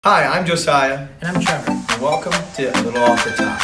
Hi, I'm Josiah, And I'm Trevor. and welcome to A Little Off the Top.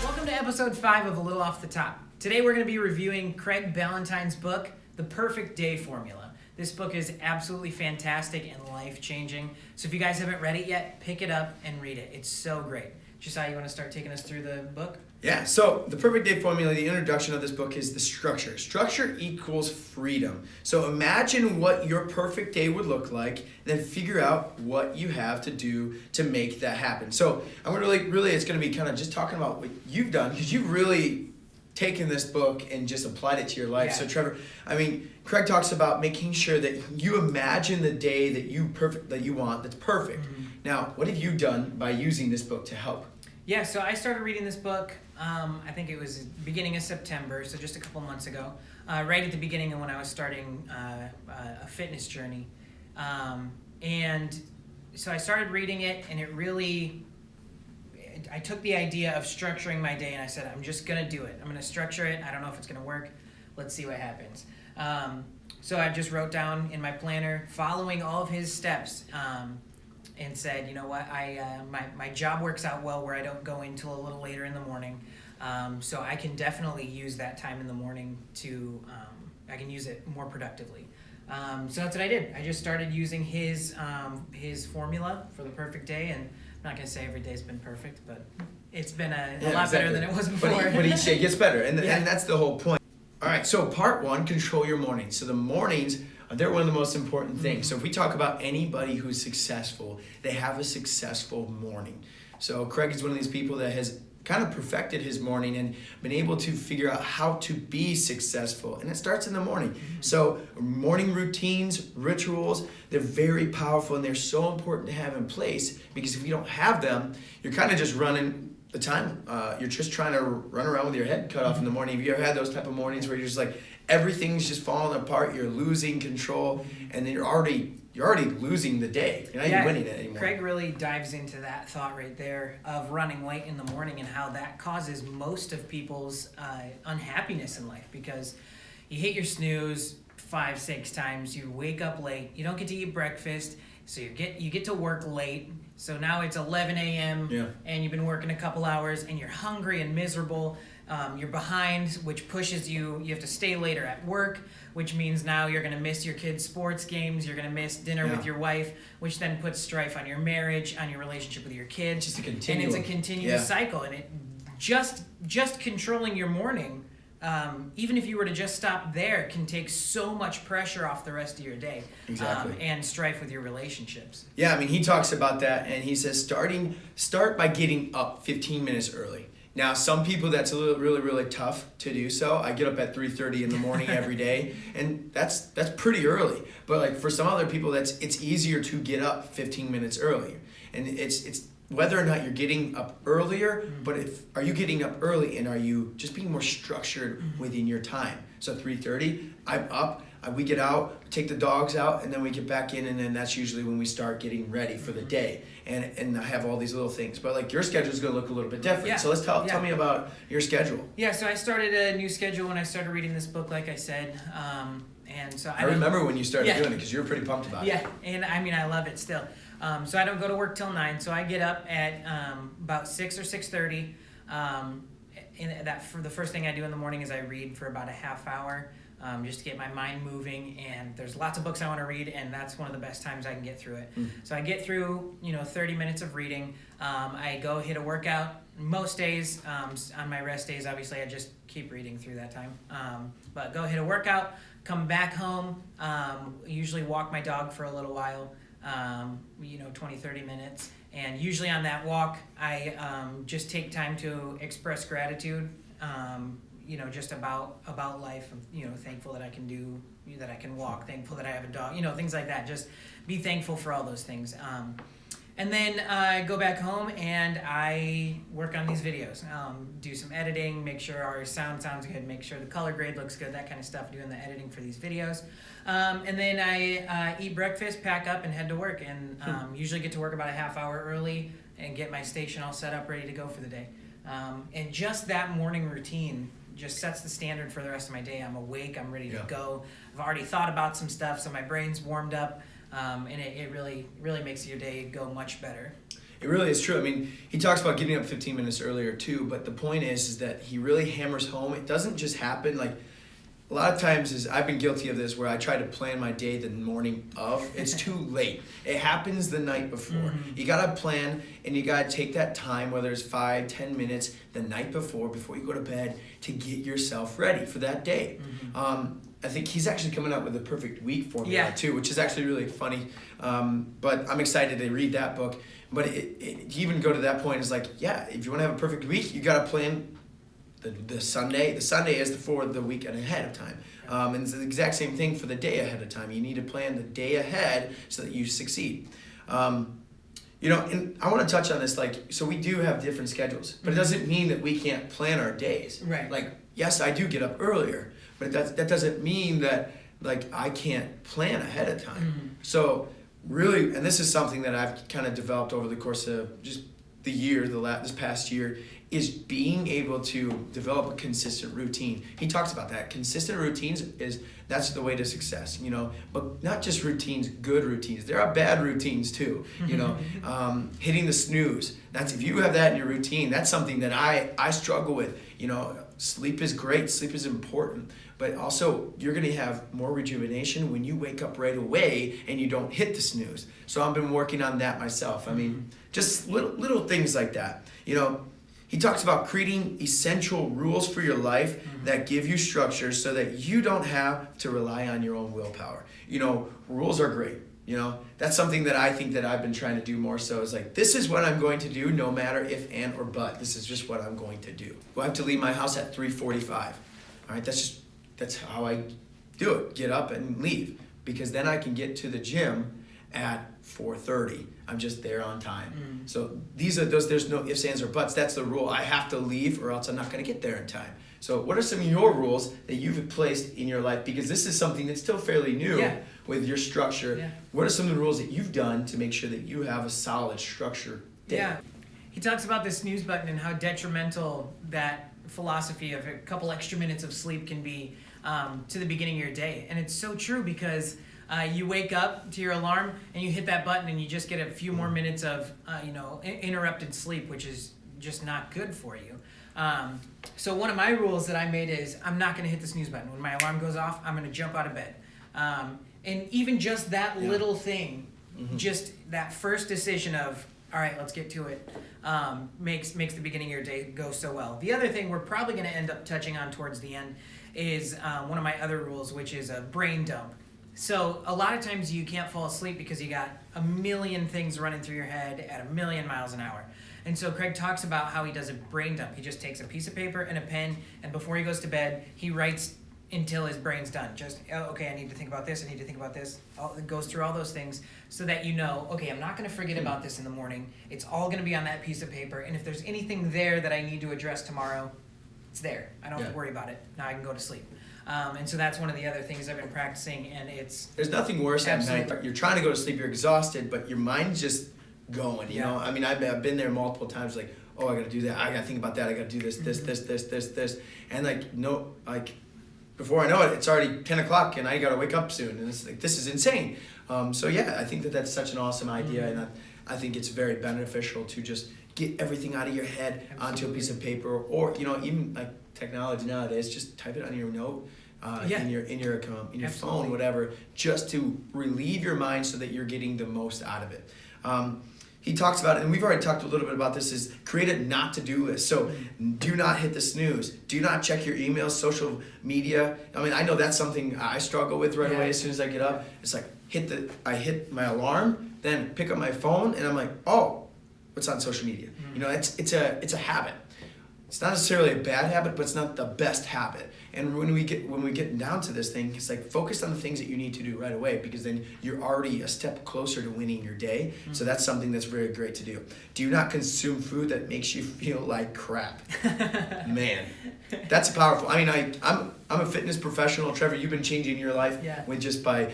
Welcome to episode 5 of A Little Off the Top. Today we're going to be reviewing Craig Ballantyne's book, The Perfect Day Formula. This book is absolutely fantastic and life-changing. So if you guys haven't read it yet, pick it up and read it. It's so great. Josiah, you want to start taking us through the book? Yeah, so the perfect day formula, the introduction of this book is the structure. Structure equals freedom. So imagine what your perfect day would look like, then figure out what you have to do to make that happen. So I'm going to really, it's going to be kind of just talking about what you've done, because you've really taken this book and just applied it to your life. Yeah. So Trevor, Craig talks about making sure that you imagine the day that you want, that's perfect. Mm-hmm. Now, what have you done by using this book to help? Yeah, so I started reading this book, I think it was beginning of September, so just a couple months ago, right at the beginning of when I was starting a fitness journey. And so I started reading it, and I took the idea of structuring my day, and I said, I'm just going to do it. I'm going to structure it. I don't know if it's going to work. Let's see what happens. So I just wrote down in my planner, following all of his steps, and said, you know what, my job works out well where I don't go in till a little later in the morning, so I can definitely use that time in the morning to, I can use it more productively. So that's what I did. I just started using his formula for the perfect day, and I'm not going to say every day's been perfect, but it's been a lot better than it was before. But each day gets better, and Yeah. that's the whole point. All right, so part one, control your mornings. So the mornings, they're one of the most important things. So if we talk about anybody who's successful, they have a successful morning. So Craig is one of these people that has kind of perfected his morning and been able to figure out how to be successful. And it starts in the morning. So morning routines, rituals, they're very powerful, and they're so important to have in place, because if you don't have them, you're kind of just running the time. You're just trying to run around with your head cut off in the morning. Have you ever had those type of mornings where you're just like, everything's just falling apart, you're losing control, and then you're already losing the day. You're not even winning it anymore. Craig really dives into that thought right there of running late in the morning and how that causes most of people's unhappiness in life, because you hit your snooze 5-6 times, you wake up late, you don't get to eat breakfast, so you get to work late. So now it's 11 a.m. Yeah. and you've been working a couple hours, and you're hungry and miserable. You're behind, which pushes you. You have to stay later at work, which means now you're going to miss your kids' sports games. You're going to miss dinner with your wife, which then puts strife on your marriage, on your relationship with your kids. Just a continuum. And it's a continuous cycle. And it just controlling your morning, even if you were to just stop there, can take so much pressure off the rest of your day. Exactly. And strife with your relationships. Yeah, he talks about that, and he says start by getting up 15 minutes early. Now, some people that's really tough to do so. I get up at 3:30 in the morning every day, and that's pretty early. But like for some other people, it's easier to get up 15 minutes earlier. And it's whether or not you're getting up earlier, but are you getting up early, and are you just being more structured within your time? So 3:30, I'm up. We get out, take the dogs out, and then we get back in, and then that's usually when we start getting ready for the day. And I have all these little things. But like your schedule is going to look a little bit different. Yeah. So let's tell me about your schedule. Yeah, so I started a new schedule when I started reading this book, like I said. And so I remember when you started Yeah. doing it, because you were pretty pumped about it. Yeah, and I love it still. So I don't go to work till 9, so I get up at about 6 or 6:30. For the first thing I do in the morning is I read for about a half hour, just to get my mind moving. And there's lots of books I want to read, and that's one of the best times I can get through it. So I get through 30 minutes of reading. I go hit a workout. Most days, on my rest days, obviously I just keep reading through that time. But go hit a workout, come back home, usually walk my dog for a little while, 20-30 minutes. And usually on that walk, I just take time to express gratitude, just about life. Thankful that I can do, that I can walk, thankful that I have a dog, things like that. Just be thankful for all those things. And then I go back home and I work on these videos, do some editing, make sure our sound sounds good, make sure the color grade looks good, that kind of stuff, doing the editing for these videos. And then I eat breakfast, pack up, and head to work. And usually get to work about a half hour early and get my station all set up, ready to go for the day. And just that morning routine just sets the standard for the rest of my day. I'm awake, I'm ready to go. I've already thought about some stuff, so my brain's warmed up. And it really makes your day go much better. It really is true. I mean, he talks about getting up 15 minutes earlier too, but the point is that he really hammers home. It doesn't just happen. Like, a lot of times I've been guilty of this where I try to plan my day the morning of. It's too late. It happens the night before. You gotta plan, and you gotta take that time, whether it's 5-10 minutes the night before you go to bed, to get yourself ready for that day. I think he's actually coming up with a perfect week formula too, which is actually really funny. But I'm excited to read that book. But it even go to that point is like, if you want to have a perfect week, you got to plan the Sunday. The Sunday is for the weekend ahead of time. And it's the exact same thing for the day ahead of time. You need to plan the day ahead so that you succeed. And I want to touch on this, so we do have different schedules, but it doesn't mean that we can't plan our days. Right. Like, yes, I do get up earlier, but that doesn't mean that, I can't plan ahead of time. So really, and this is something that I've kind of developed over the course of just the year, this past year, is being able to develop a consistent routine. He talks about that. Consistent routines that's the way to success, but not just routines, good routines. There are bad routines too, hitting the snooze. If you have that in your routine, that's something that I struggle with. Sleep is great, sleep is important, but also you're gonna have more rejuvenation when you wake up right away and you don't hit the snooze. So I've been working on that myself. I mean, just little things like that. He talks about creating essential rules for your life that give you structure so that you don't have to rely on your own willpower. Rules are great. That's something that I think that I've been trying to do more so, is this is what I'm going to do no matter if, and, or but. This is just what I'm going to do. Well, I have to leave my house at 3:45. All right, that's how I do it. Get up and leave, because then I can get to the gym at 4:30. I'm just there on time. So there's no ifs, ands, or buts. That's the rule. I have to leave or else I'm not going to get there in time. So what are some of your rules that you've placed in your life? Because this is something that's still fairly new with your structure. Yeah. What are some of the rules that you've done to make sure that you have a solid structure day? Yeah. He talks about the snooze button and how detrimental that philosophy of a couple extra minutes of sleep can be to the beginning of your day. And it's so true, because you wake up to your alarm and you hit that button and you just get a few more minutes of interrupted sleep, which is just not good for you. So one of my rules that I made is I'm not going to hit the snooze button. When my alarm goes off, I'm going to jump out of bed. And even just that little thing, just that first decision of, all right, let's get to it, makes the beginning of your day go so well. The other thing we're probably going to end up touching on towards the end is one of my other rules, which is a brain dump. So a lot of times you can't fall asleep because you got a million things running through your head at a million miles an hour. And so Craig talks about how he does a brain dump. He just takes a piece of paper and a pen, and before he goes to bed, he writes until his brain's done. Just, okay, I need to think about this, I need to think about this. It goes through all those things so that okay, I'm not going to forget about this in the morning. It's all going to be on that piece of paper, and if there's anything there that I need to address tomorrow, it's there. I don't have to worry about it. Now I can go to sleep. And so that's one of the other things I've been practicing, and there's nothing worse at night. You're trying to go to sleep, you're exhausted, but your mind's just going, you know? I mean, I've been there multiple times, I gotta do that, I gotta think about that, I gotta do this, this, and before I know it, it's already 10 o'clock and I gotta wake up soon, and it's this is insane. I think that's such an awesome idea, and I think it's very beneficial to just get everything out of your head onto a piece of paper, or even technology nowadays, just type it on your note, in your phone, whatever, just to relieve your mind so that you're getting the most out of it. He talks about it, and we've already talked a little bit about this, is create a not to do list. So do not hit the snooze. Do not check your emails, social media. I mean, I know that's something I struggle with right away as soon as I get up. It's I hit my alarm, then pick up my phone, and I'm like, oh, what's on social media? It's a habit. it's not necessarily a bad habit, but it's not the best habit. And when we get down to this thing, it's like focus on the things that you need to do right away, because then you're already a step closer to winning your day. Mm-hmm. So that's something that's very great to do. Do you not consume food that makes you feel like crap? Man, that's powerful. I mean, I'm a fitness professional. Trevor, you've been changing your life with just by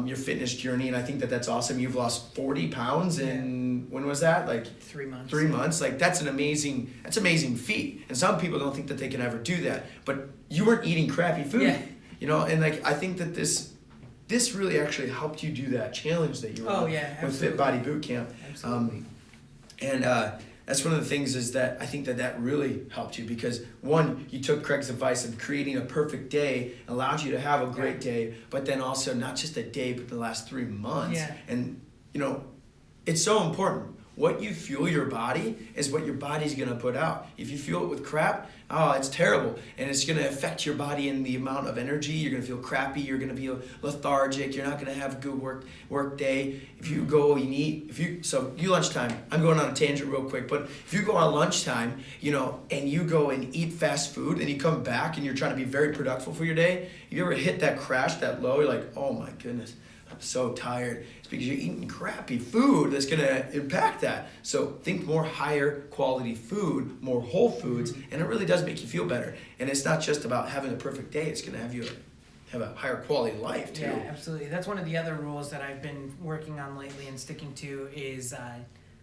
your fitness journey, and I think that's awesome. You've lost 40 pounds in, when was that? Like 3 months. 3 months. Like that's an amazing feat. And some people don't think that they can ever do that. But you weren't eating crappy food, you know. And like I think that this really actually helped you do that challenge that you were on with Fit Body Boot Camp. Absolutely. That's one of the things is that I think that really helped you, because one, you took Craig's advice of creating a perfect day, allowed you to have a great day, but then also not just a day, but the last 3 months. Yeah. And, you know, it's so important. What you fuel your body is what your body's going to put out. If you fuel it with crap, it's terrible. And it's going to affect your body in the amount of energy. You're going to feel crappy. You're going to feel lethargic. You're not going to have a good work day. If you go and eat, so you lunchtime, I'm going on a tangent real quick, but if you go on lunchtime, you know, and you go and eat fast food and you come back and you're trying to be very productive for your day, you ever hit that crash, that low, you're like, oh my goodness, I'm so tired. It's because you're eating crappy food that's going to impact that. So think more higher quality food, more whole foods, and it really does make you feel better. And it's not just about having a perfect day. It's going to have you have a higher quality life too. Yeah, absolutely. That's one of the other rules that I've been working on lately and sticking to is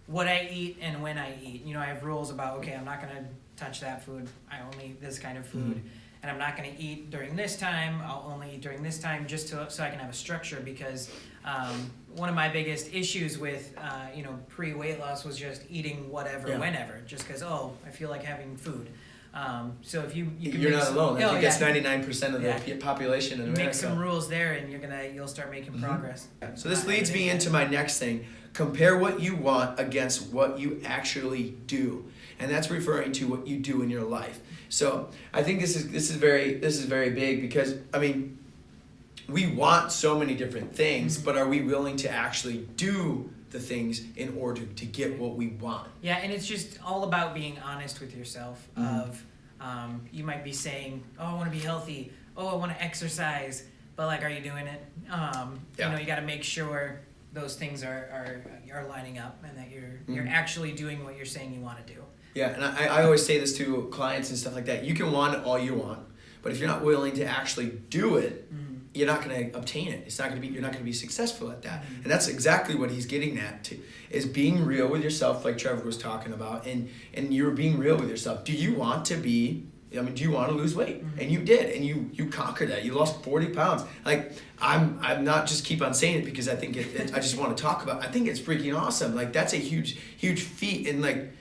what I eat and when I eat. You know, I have rules about, okay, I'm not going to touch that food. I only eat this kind of food. Mm-hmm. And I'm not going to eat during this time. I'll only eat during this time so I can have a structure, because one of my biggest issues with, pre-weight loss was just eating whatever, whenever, just because, I feel like having food. So if you can you're not alone. I think that's 99% of the population in America. Make some rules there, and you'll start making progress. So this leads me into my next thing. Compare what you want against what you actually do, and that's referring to what you do in your life. So I think this is very big, because I mean, we want so many different things, but are we willing to actually do the things in order to get what we want? Yeah, and it's just all about being honest with yourself. You might be saying, I want to be healthy. I want to exercise. But like, are you doing it? You know, you got to make sure those things are lining up, and that you're actually doing what you're saying you want to do. Yeah, and I always say this to clients and stuff like that. You can want it all you want, but if you're not willing to actually do it, you're not going to obtain it. You're not going to be successful at that. And that's exactly what he's getting at, is being real with yourself, like Trevor was talking about, and you're being real with yourself. Do you want to lose weight? And you did, and you conquered that. You lost 40 pounds. Like, I'm not just keep on saying it because I think I just want to talk about it. I think it's freaking awesome. Like, that's a huge feat. And like,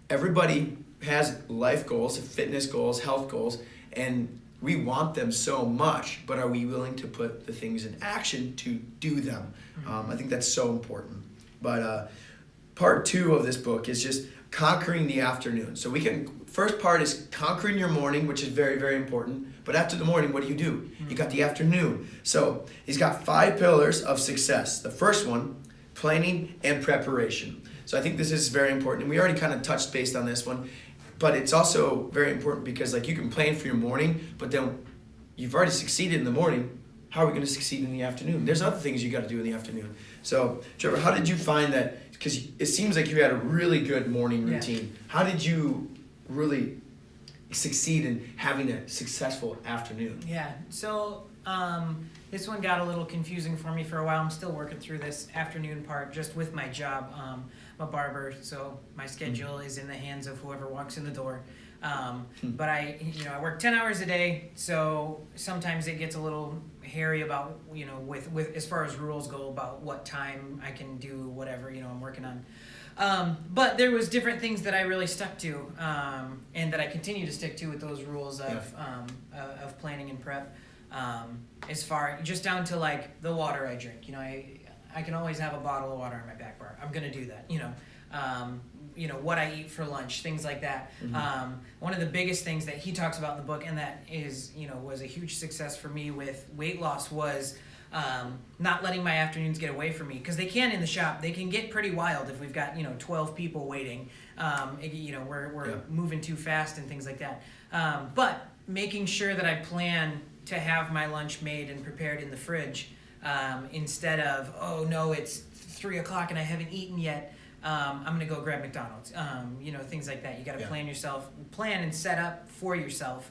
everybody has life goals, fitness goals, health goals, and we want them so much, but are we willing to put the things in action to do them? I think that's so important. But part 2 of this book is just conquering the afternoon. So first part is conquering your morning, which is very, very important. But after the morning, what do? You got the afternoon. So he's got 5 pillars of success. The first one, planning and preparation. So I think this is very important. And we already kind of touched base on this one. But it's also very important because, like, you can plan for your morning, but then you've already succeeded in the morning. How are we going to succeed in the afternoon? There's other things you got to do in the afternoon. So, Trevor, how did you find that? Because it seems like you had a really good morning routine. Yeah. How did you really succeed in having a successful afternoon? Yeah. So this one got a little confusing for me for a while. I'm still working through this afternoon part just with my job. I'm a barber, so my schedule is in the hands of whoever walks in the door. But I work 10 hours a day, so sometimes it gets a little hairy about, with as far as rules go about what time I can do whatever, I'm working on. But there was different things that I really stuck to, and that I continue to stick to with those rules of planning and prep. As far just down to like the water I drink, I can always have a bottle of water in my back bar. I'm gonna do that, what I eat for lunch, things like that. One of the biggest things that he talks about in the book, and that is, was a huge success for me with weight loss, was not letting my afternoons get away from me, because they can in the shop. They can get pretty wild if we've got 12 people waiting. We're moving too fast and things like that. But making sure that I plan to have my lunch made and prepared in the fridge, instead of, oh no, it's 3 o'clock and I haven't eaten yet. I'm gonna go grab McDonald's. Things like that. You got to plan and set up for yourself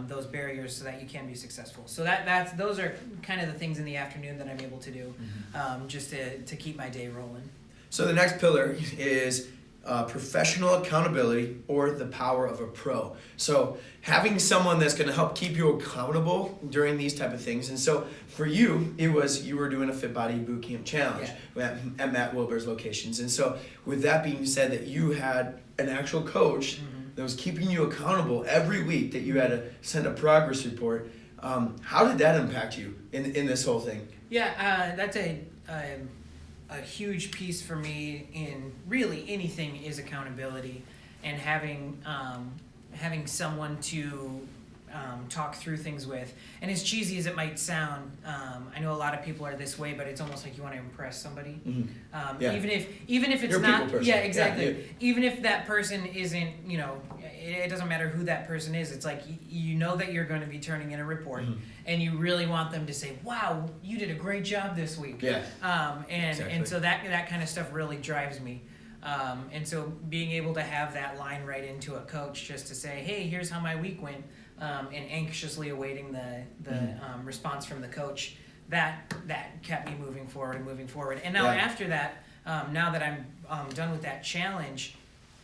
those barriers so that you can be successful. So those are kind of the things in the afternoon that I'm able to do, just to keep my day rolling. So the next pillar is professional accountability, or the power of a pro. So having someone that's going to help keep you accountable during these type of things. And so for you, you were doing a Fit Body Bootcamp Challenge at Matt Wilbur's locations. And so with that being said, that you had an actual coach that was keeping you accountable every week, that you had to send a progress report. How did that impact you in this whole thing? Yeah, that's a huge piece for me in really anything is accountability, and having someone to talk through things with. And as cheesy as it might sound, I know a lot of people are this way, but it's almost like you want to impress somebody. Even if it's You're a not, people person. yeah, exactly. Yeah. Even if that person isn't, it doesn't matter who that person is. It's like you know that you're going to be turning in a report, and you really want them to say, "Wow, you did a great job this week." Yeah. And so that kind of stuff really drives me. And so being able to have that line right into a coach, just to say, "Hey, here's how my week went," and anxiously awaiting the response from the coach, that kept me moving forward. And now after that, now that I'm done with that challenge,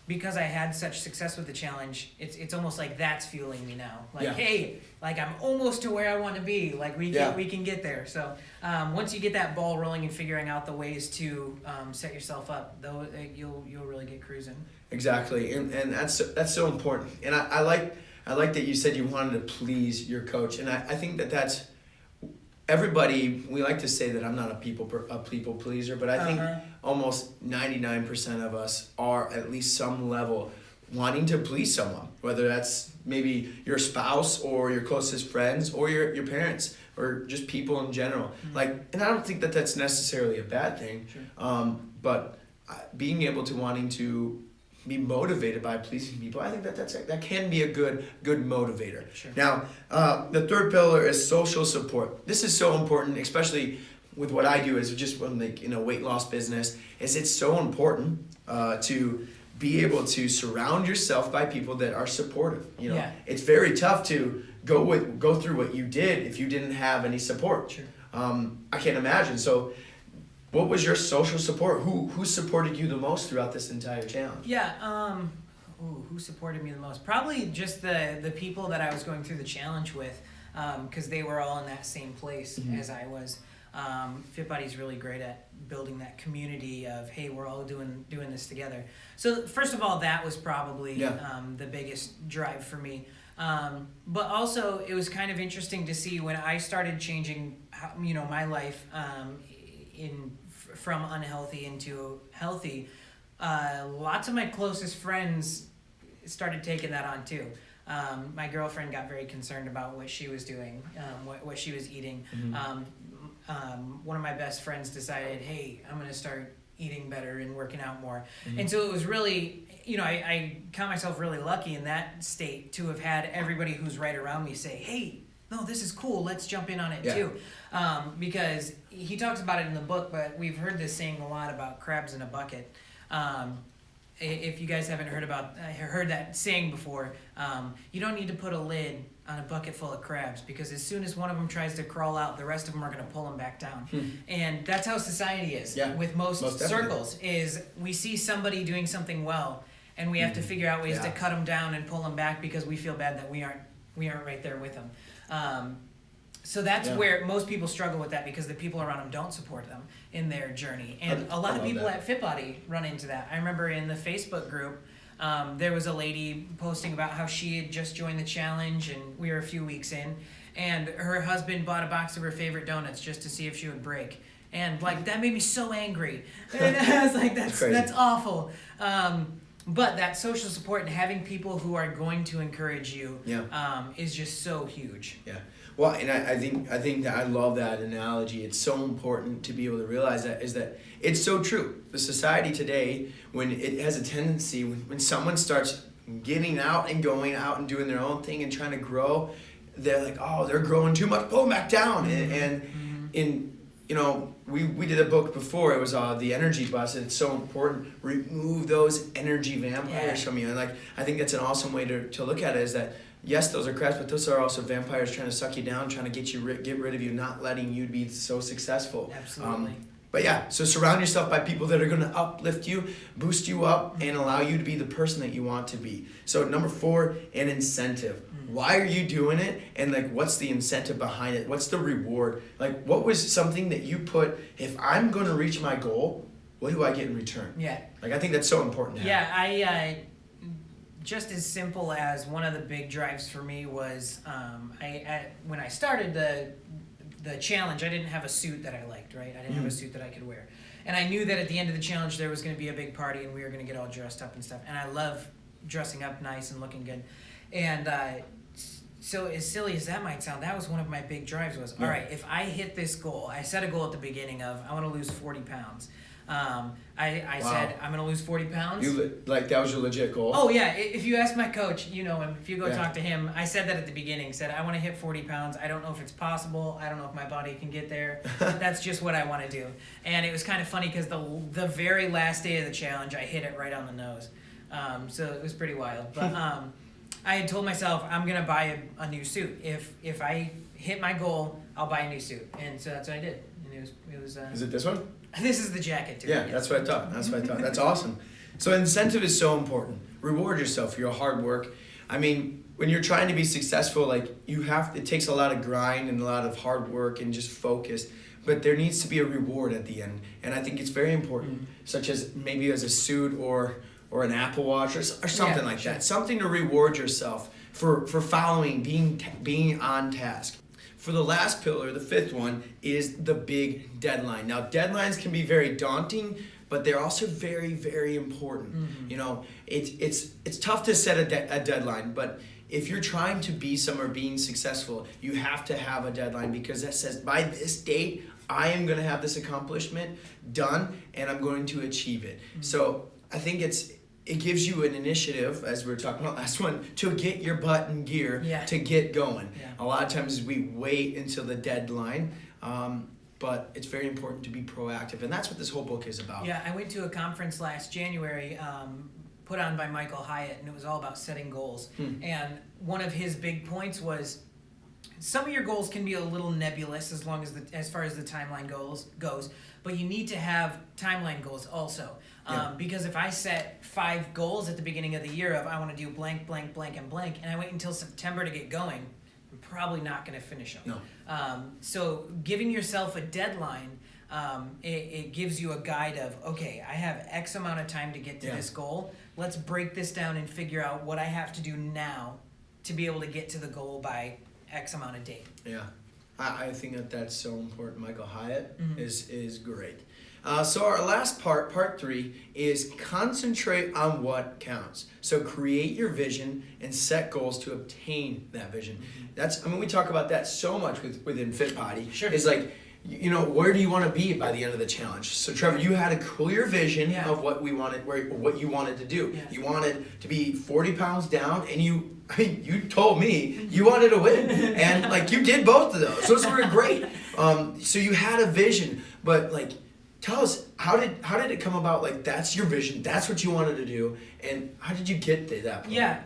because I had such success with the challenge, it's almost like that's fueling me now. Like, hey, like I'm almost to where I want to be. Like we can get there. So once you get that ball rolling and figuring out the ways to set yourself up, though, you'll really get cruising. Exactly, and that's so important. And I like that you said you wanted to please your coach, and I think that's everybody. We like to say that I'm not a people pleaser, but I think almost 99% of us are at least some level wanting to please someone, whether that's maybe your spouse or your closest friends or your parents or just people in general. And I don't think that that's necessarily a bad thing. Sure. But being able to wanting to be motivated by pleasing people, I think that can be a good motivator. Sure. Now, the third pillar is social support. This is so important, especially with what I do, is just when weight loss business. It's so important to be able to surround yourself by people that are supportive. It's very tough to go through what you did if you didn't have any support. Sure. I can't imagine. So what was your social support? Who supported you the most throughout this entire challenge? Yeah. Who supported me the most? Probably just the people that I was going through the challenge with, because they were all in that same place as I was. Fit Body's really great at building that community of, hey, we're all doing this together. So first of all, that was probably the biggest drive for me. But also, it was kind of interesting to see when I started changing, my life from unhealthy into healthy. Lots of my closest friends started taking that on too. My girlfriend got very concerned about what she was doing, what she was eating. One of my best friends decided, hey, I'm going to start eating better and working out more. And so it was really, I count myself really lucky in that state to have had everybody who's right around me say, hey, no, this is cool. Let's jump in on it too. Because he talks about it in the book, but we've heard this saying a lot about crabs in a bucket. If you guys haven't heard that saying before, you don't need to put a lid on a bucket full of crabs, because as soon as one of them tries to crawl out, the rest of them are going to pull them back down. And that's how society is with most circles, is we see somebody doing something well, and we have to figure out ways to cut them down and pull them back because we feel bad that we aren't right there with them. So that's where most people struggle with that, because the people around them don't support them in their journey. And a lot of people at Fit Body run into that. I remember in the Facebook group, there was a lady posting about how she had just joined the challenge, and we were a few weeks in, and her husband bought a box of her favorite donuts just to see if she would break. And that made me so angry. And I was like, that's awful. But that social support and having people who are going to encourage you is just so huge. Yeah. Well, and I think that I love that analogy. It's so important to be able to realize that it's so true. The society today, when it has a tendency, when someone starts getting out and going out and doing their own thing and trying to grow, they're like, oh, they're growing too much, pull them back down. And in, we did a book before, it was The Energy Bus, and it's so important, remove those energy vampires from you. And I think that's an awesome way to look at it, is that yes, those are crabs, but those are also vampires trying to suck you down, trying to get rid of you, not letting you be so successful. Absolutely. But yeah, so surround yourself by people that are going to uplift you, boost you up, and allow you to be the person that you want to be. So number 4, an incentive. Why are you doing it? And what's the incentive behind it? What's the reward? What was something that you put, if I'm going to reach my goal, what do I get in return? Yeah. I think that's so important. Yeah, I just as simple as one of the big drives for me was when I started the challenge, I didn't have a suit that I liked, right? I didn't have a suit that I could wear. And I knew that at the end of the challenge there was going to be a big party and we were going to get all dressed up and stuff. And I love dressing up nice and looking good. And so as silly as that might sound, that was one of my big drives was, all right, if I hit this goal, I set a goal at the beginning of, I want to lose 40 pounds. I said, I'm going to lose 40 pounds. That was your legit goal? Oh, yeah. If you ask my coach, you know him. If you go talk to him, I said that at the beginning. Said, I want to hit 40 pounds. I don't know if it's possible. I don't know if my body can get there. That's just what I want to do. And it was kind of funny because the very last day of the challenge, I hit it right on the nose. So it was pretty wild. But I had told myself, I'm going to buy a new suit. If I hit my goal, I'll buy a new suit. And so that's what I did. And it was Is it this one? This is the jacket, too. Yeah, that's what I thought. That's awesome. So incentive is so important. Reward yourself for your hard work. I mean, when you're trying to be successful, it takes a lot of grind and a lot of hard work and just focus. But there needs to be a reward at the end. And I think it's very important, such as maybe as a suit or an Apple Watch or something like that. Something to reward yourself for following, being on task. For the last pillar, the 5th one, is the big deadline. Now, deadlines can be very daunting, but they're also very, very important. It's tough to set a deadline, but if you're trying to be somewhere, being successful, you have to have a deadline, because that says, by this date, I am going to have this accomplishment done, and I'm going to achieve it. So I think it gives you an initiative, as we were talking about last one, to get your butt in gear, to get going. Yeah. A lot of times we wait until the deadline, but it's very important to be proactive, and that's what this whole book is about. Yeah, I went to a conference last January put on by Michael Hyatt, and it was all about setting goals. And one of his big points was, some of your goals can be a little nebulous as far as the timeline goes, but you need to have timeline goals also. Because if I set 5 goals at the beginning of the year of I want to do blank, blank, blank, and blank, and I wait until September to get going, I'm probably not going to finish them. No. So giving yourself a deadline, it gives you a guide of, okay, I have X amount of time to get to this goal. Let's break this down and figure out what I have to do now to be able to get to the goal by X amount of date. Yeah. I think that's so important. Michael Hyatt is great. So our last part 3, is concentrate on what counts. So create your vision and set goals to obtain that vision. We talk about that so much within Fit Body. Sure. It's where do you want to be by the end of the challenge? So Trevor, you had a clear vision of what we wanted, what you wanted to do. Yeah. You wanted to be 40 pounds down, and you told me you wanted to win, and you did both of those. Those were great. So you had a vision, but tell us, how did it come about? That's your vision, that's what you wanted to do, and how did you get to that point? Yeah,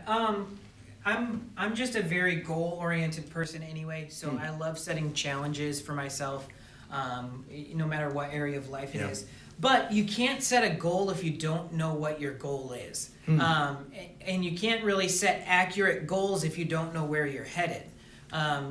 I'm just a very goal-oriented person anyway, so I love setting challenges for myself, no matter what area of life it is. But you can't set a goal if you don't know what your goal is. And you can't really set accurate goals if you don't know where you're headed.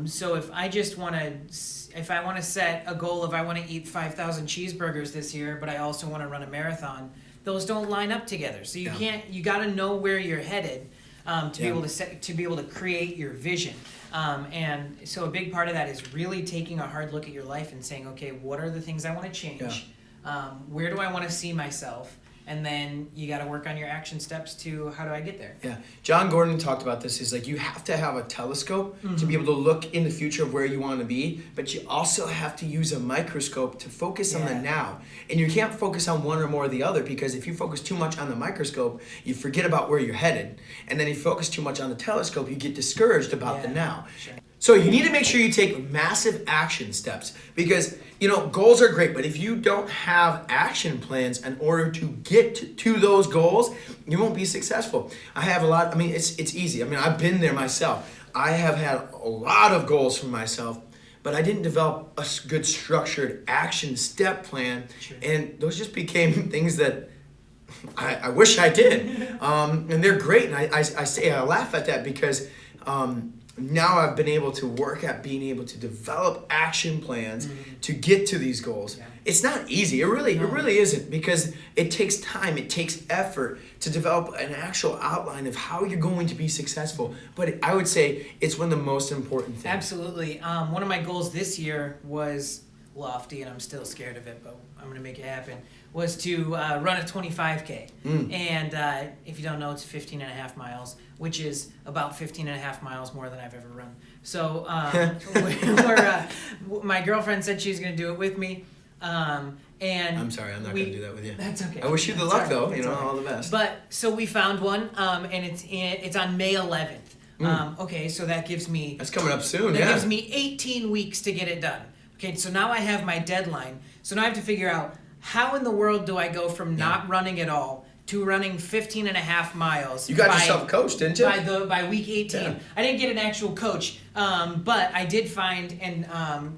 So if I want to set a goal of I want to eat 5,000 cheeseburgers this year, but I also want to run a marathon, those don't line up together. So you got to know where you're headed to be able to create your vision. And so a big part of that is really taking a hard look at your life and saying, okay, what are the things I want to change? Where do I want to see myself? and then you got to work on your action steps to how do I get there. Yeah, John Gordon talked about this. He's like, you have to have a telescope to be able to look in the future of where you want to be, but you also have to use a microscope to focus on the now. And you can't focus on one or more of the other, because if you focus too much on the microscope, you forget about where you're headed. And then if you focus too much on the telescope, you get discouraged about the now. Sure. So you need to make sure you take massive action steps, because goals are great, but if you don't have action plans in order to get to those goals, you won't be successful. It's easy. I've been there myself. I have had a lot of goals for myself, but I didn't develop a good structured action step plan, and those just became things that I wish I did. And they're great, and I laugh at that because now I've been able to work at being able to develop action plans to get to these goals. Yeah. It's not easy. It really isn't, because it takes time, it takes effort to develop an actual outline of how you're going to be successful. But I would say it's one of the most important things. Absolutely. One of my goals this year was lofty, and I'm still scared of it, but I'm going to make it happen, was to run a 25K. And if you don't know, it's 15 and a half miles, which is about 15 and a half miles more than I've ever run. So my girlfriend said she's going to do it with me. And I'm sorry, I'm not going to do that with you. That's okay. I wish you the luck, though. All the best. But so we found one, and it's on May 11th. Okay, so that gives me... That's coming up soon, That gives me 18 weeks to get it done. Okay, so now I have my deadline. So now I have to figure out, how in the world do I go from not running at all to running 15 and a half miles? You got yourself a coach, didn't you? By week 18. Yeah. I didn't get an actual coach, but I did find and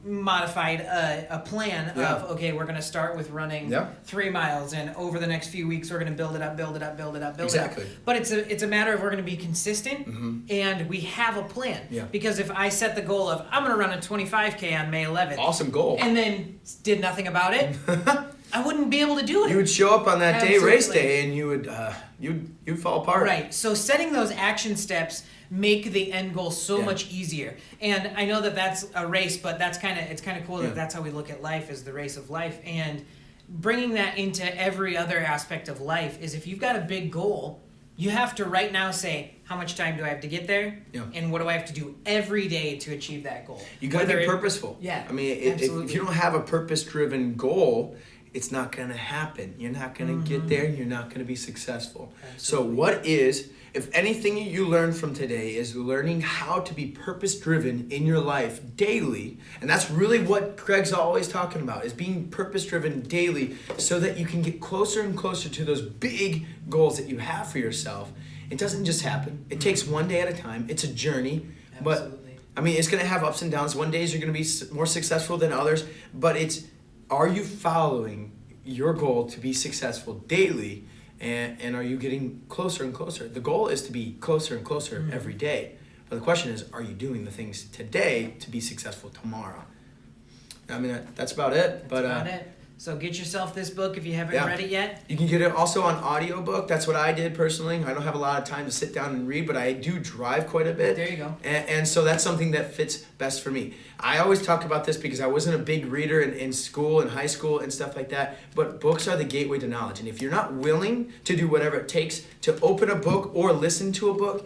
modified a plan of, okay, we're going to start with running 3 miles, and over the next few weeks we're going to build it up. Exactly. But it's a matter of we're going to be consistent, and we have a plan. Yeah. Because if I set the goal of, I'm going to run a 25K on May 11th. Awesome goal. And then did nothing about it, I wouldn't be able to do it. You would show up on that day, race day, and you would you'd fall apart. Right. So setting those action steps make the end goal so much easier. And I know that that's a race, but it's kind of cool that that's how we look at life, as the race of life. And bringing that into every other aspect of life is, if you've got a big goal, you have to right now say, how much time do I have to get there? Yeah. And what do I have to do every day to achieve that goal? You got to be purposeful. Yeah. If you don't have a purpose-driven goal, it's not going to happen. You're not going to get there, and you're not going to be successful. Absolutely. So if anything you learn from today is learning how to be purpose-driven in your life daily, and that's really what Craig's always talking about, is being purpose-driven daily so that you can get closer and closer to those big goals that you have for yourself. It doesn't just happen. It takes one day at a time. It's a journey. Absolutely. But, it's going to have ups and downs. One days you're going to be more successful than others, but are you following your goal to be successful daily, and are you getting closer and closer? The goal is to be closer and closer every day. But the question is, are you doing the things today to be successful tomorrow? That's about it. That's about it. So get yourself this book if you haven't read it yet. You can get it also on audiobook. That's what I did personally. I don't have a lot of time to sit down and read, but I do drive quite a bit. There you go. And so that's something that fits best for me. I always talk about this because I wasn't a big reader in school and high school and stuff like that, but books are the gateway to knowledge. And if you're not willing to do whatever it takes to open a book or listen to a book,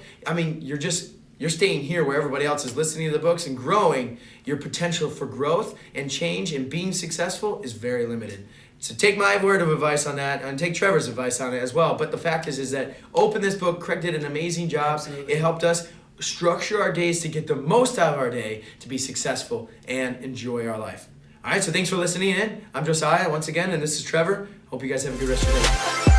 you're staying here where everybody else is listening to the books and growing. Your potential for growth and change and being successful is very limited. So take my word of advice on that, and take Trevor's advice on it as well. But the fact is that open this book. Craig did an amazing job. Absolutely. It helped us structure our days to get the most out of our day, to be successful and enjoy our life. All right, so thanks for listening in. I'm Josiah once again, and this is Trevor. Hope you guys have a good rest of your day.